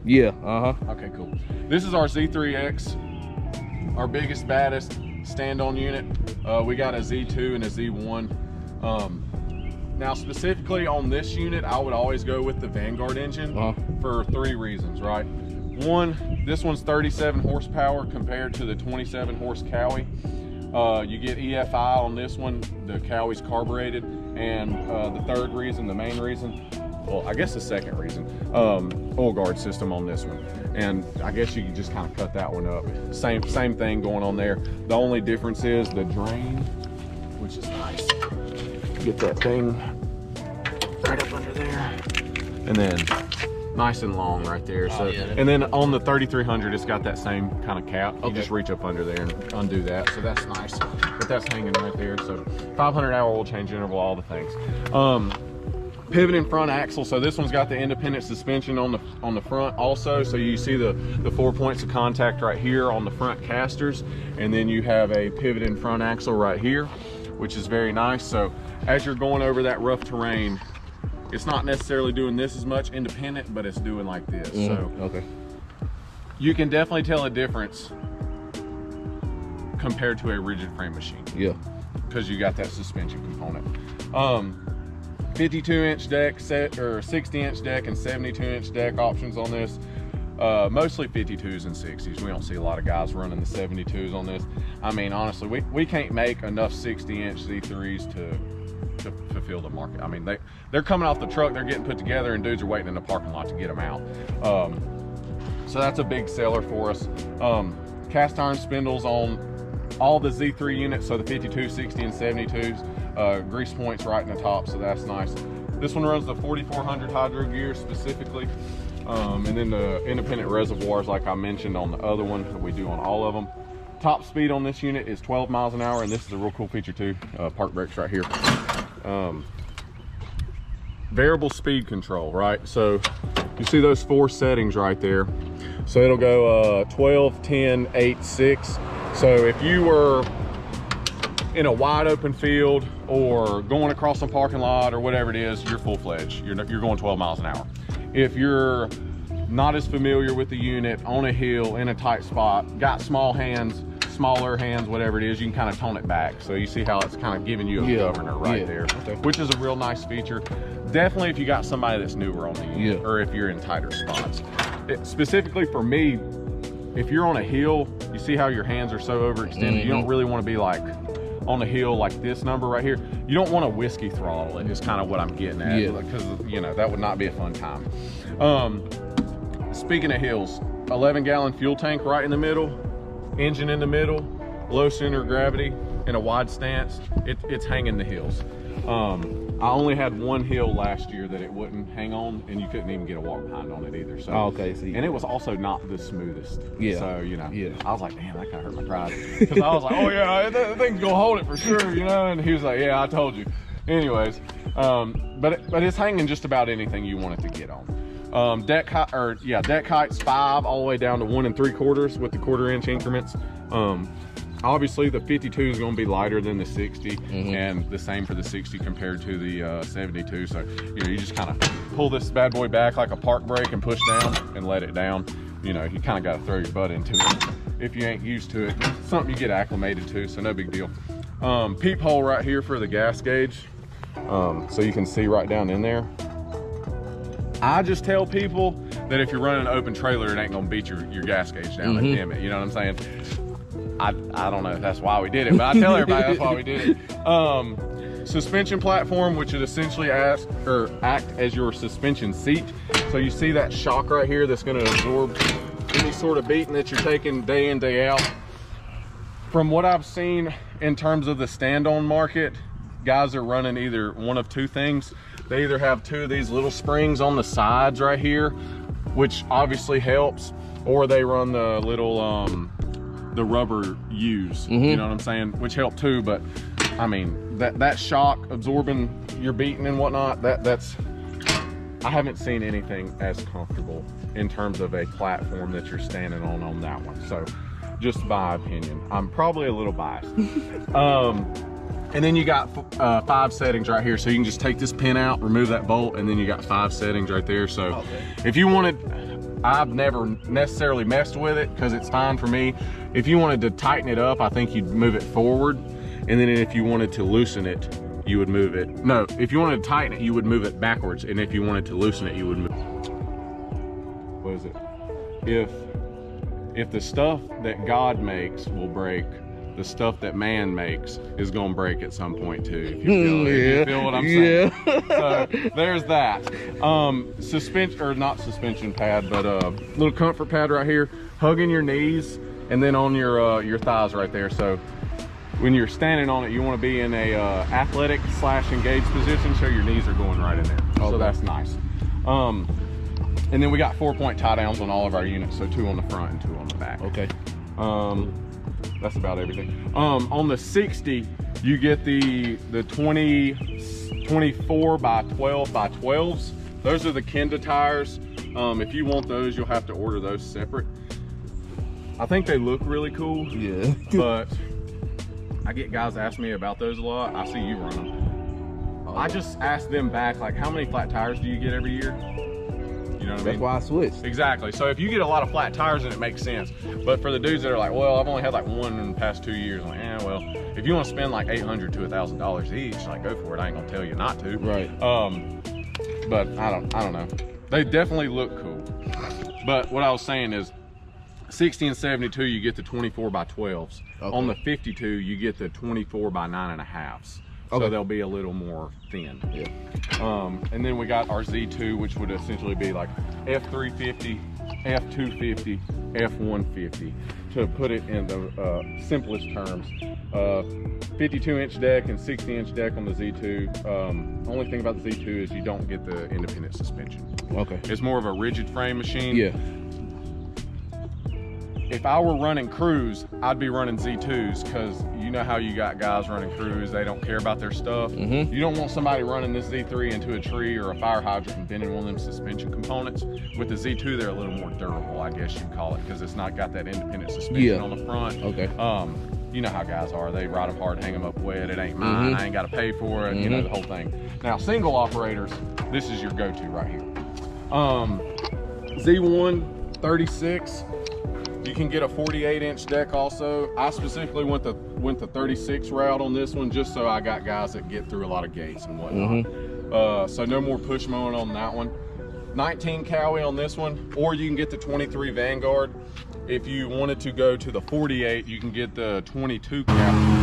Yeah, Okay, cool. This is our Z3X, our biggest, baddest stand-on unit. We got a Z2 and a Z1. Now specifically on this unit, I would always go with the Vanguard engine for 3 reasons, right? One, this one's 37 horsepower compared to the 27 horse Cowie. You get EFI on this one, the Cowie's carbureted, and the third reason, the main reason, well, I guess the second reason, oil guard system on this one. And I guess you can just kind of cut that one up. Same thing going on there. The only difference is the drain, which is nice. Get that thing right up under there, and then nice and long right there. So, and then on the 3300, it's got that same kind of cap. You just reach up under there and undo that. So that's nice. But that's hanging right there. So 500-hour oil change interval, all the things. Pivoting front axle. So this one's got the independent suspension on the front also. So you see the 4 points of contact right here on the front casters, and then you have a pivoting front axle right here, which is very nice. So as you're going over that rough terrain, it's not necessarily doing this as much independent, but it's doing like this. So you can definitely tell a difference compared to a rigid frame machine. Yeah, because you got that suspension component. 52-inch deck or 60-inch deck and 72-inch deck options on this. Mostly 52s and 60s. We don't see a lot of guys running the 72s on this. I mean, honestly, we can't make enough 60-inch Z3s to fulfill the market. I mean, they're coming off the truck, they're getting put together, and dudes are waiting in the parking lot to get them out. So that's a big seller for us. Cast iron spindles on all the Z3 units, so the 52, 60, and 72s. Grease points right in the top, so that's nice. This one runs the 4400 hydro gear specifically. And then the independent reservoirs, like I mentioned on the other one, that we do on all of them. Top speed on this unit is 12 miles an hour, and this is a real cool feature too. Park brakes right here. Variable speed control, right? So you see those 4 settings right there. So it'll go 12, 10, 8, 6. So if you were in a wide open field or going across a parking lot or whatever it is, you're full-fledged. You're going 12 miles an hour. If you're not as familiar with the unit, on a hill, in a tight spot, got small hands, smaller hands, whatever it is, you can kind of tone it back. So you see how it's kind of giving you a governor right there, which is a real nice feature. Definitely if you got somebody that's newer on the unit, or if you're in tighter spots. Specifically for me, if you're on a hill, you see how your hands are so overextended, you don't really want to be like on a hill like this number right here. You don't want to whiskey throttle it, is kind of what I'm getting at, because you know, that would not be a fun time. Speaking of hills, 11-gallon fuel tank right in the middle, engine in the middle, low center of gravity, in a wide stance. It's hanging the hills. I only had one hill last year that it wouldn't hang on, and you couldn't even get a walk behind on it either. So and it was also not the smoothest. So you know, I was like, damn, that kind of hurt my pride, because I was like, oh yeah, that thing's gonna hold it for sure, you know. And he was like, yeah, I told you. Anyways, but it's hanging just about anything you want it to get on. Deck height's 5 all the way down to 1 3/4 with the 1/4-inch increments. Obviously the 52 is going to be lighter than the 60, and the same for the 60 compared to the 72. So you know, you just kind of pull this bad boy back like a park brake and push down and let it down. You know, you kind of got to throw your butt into it if you ain't used to it. It's something you get acclimated to, so no big deal. Peephole right here for the gas gauge, so you can see right down in there. I just tell people that if you're running an open trailer, it ain't gonna beat your gas gauge down and dim it. You know what I'm saying? I don't know if that's why we did it, but I tell everybody that's why we did it. Suspension platform, which would essentially act as your suspension seat. So you see that shock right here that's gonna absorb any sort of beating that you're taking day in, day out. From what I've seen in terms of the stand-on market, guys are running either one of 2 things. They either have 2 of these little springs on the sides right here, which obviously helps, or they run the little the rubber U's, you know what I'm saying, which help too. But I mean, that shock absorbing your beating and whatnot, that's I haven't seen anything as comfortable in terms of a platform that you're standing on that one. So just my opinion, I'm probably a little biased. And then you got 5 settings right here, so you can just take this pin out, remove that bolt, and then you got 5 settings right there. So if you wanted I've never necessarily messed with it because it's fine for me. If you wanted to tighten it up, I think you'd move it forward. And then if you wanted to loosen it, you would move it. No, if you wanted to tighten it, you would move it backwards. And if you wanted to loosen it, you would move. What is it? If the stuff that God makes will break, the stuff that man makes is gonna break at some point too. If you feel what I'm saying. So there's that. Suspension, or not suspension pad, but little comfort pad right here, hugging your knees, and then on your thighs right there. So when you're standing on it, you want to be in a athletic / engaged position, so your knees are going right in there. Okay. So that's nice. And then we got 4-point tie downs on all of our units, so 2 on the front and 2 on the back. Okay. That's about everything. On the 60, you get the 24 by 12 by 12s. Those are the Kenda tires. If you want those, you'll have to order those separate. I think they look really cool. Yeah. But I get guys ask me about those a lot. I see you run them. I just ask them back, like, how many flat tires do you get every year? You know what I mean? That's why I switched. Exactly. So if you get a lot of flat tires, then it makes sense. But for the dudes that are like, well, I've only had like one in the past 2 years, I'm like, well, if you want to spend like $800 to $1,000 each, like, go for it. I ain't gonna tell you not to. Right. But I don't know. They definitely look cool. But what I was saying is, 60 and 72, you get the 24 by 12s. Okay. On the 52, you get the 24 by 9.5s. Okay. So they'll be a little more thin. Yeah. And then we got our Z2, which would essentially be like F350, F250, F150. To put it in the simplest terms, 52-inch deck and 60-inch deck on the Z2. Only thing about the Z2 is you don't get the independent suspension. Okay. It's more of a rigid frame machine. Yeah. If I were running crews, I'd be running Z2s, because you know how you got guys running crews, they don't care about their stuff. Mm-hmm. You don't want somebody running this Z3 into a tree or a fire hydrant and bending one of them suspension components. With the Z2, they're a little more durable, I guess you'd call it, because it's not got that independent suspension on the front. Okay. You know how guys are, they ride them hard, hang them up wet, it ain't mine, I ain't got to pay for it, you know, the whole thing. Now, single operators, this is your go-to right here. Z1 36. You can get a 48-inch deck also. I specifically went the 36 route on this one, just so I got guys that get through a lot of gates and whatnot. So no more push mowing on that one. 19 Cowie on this one, or you can get the 23 Vanguard. If you wanted to go to the 48, you can get the 22 Cowie.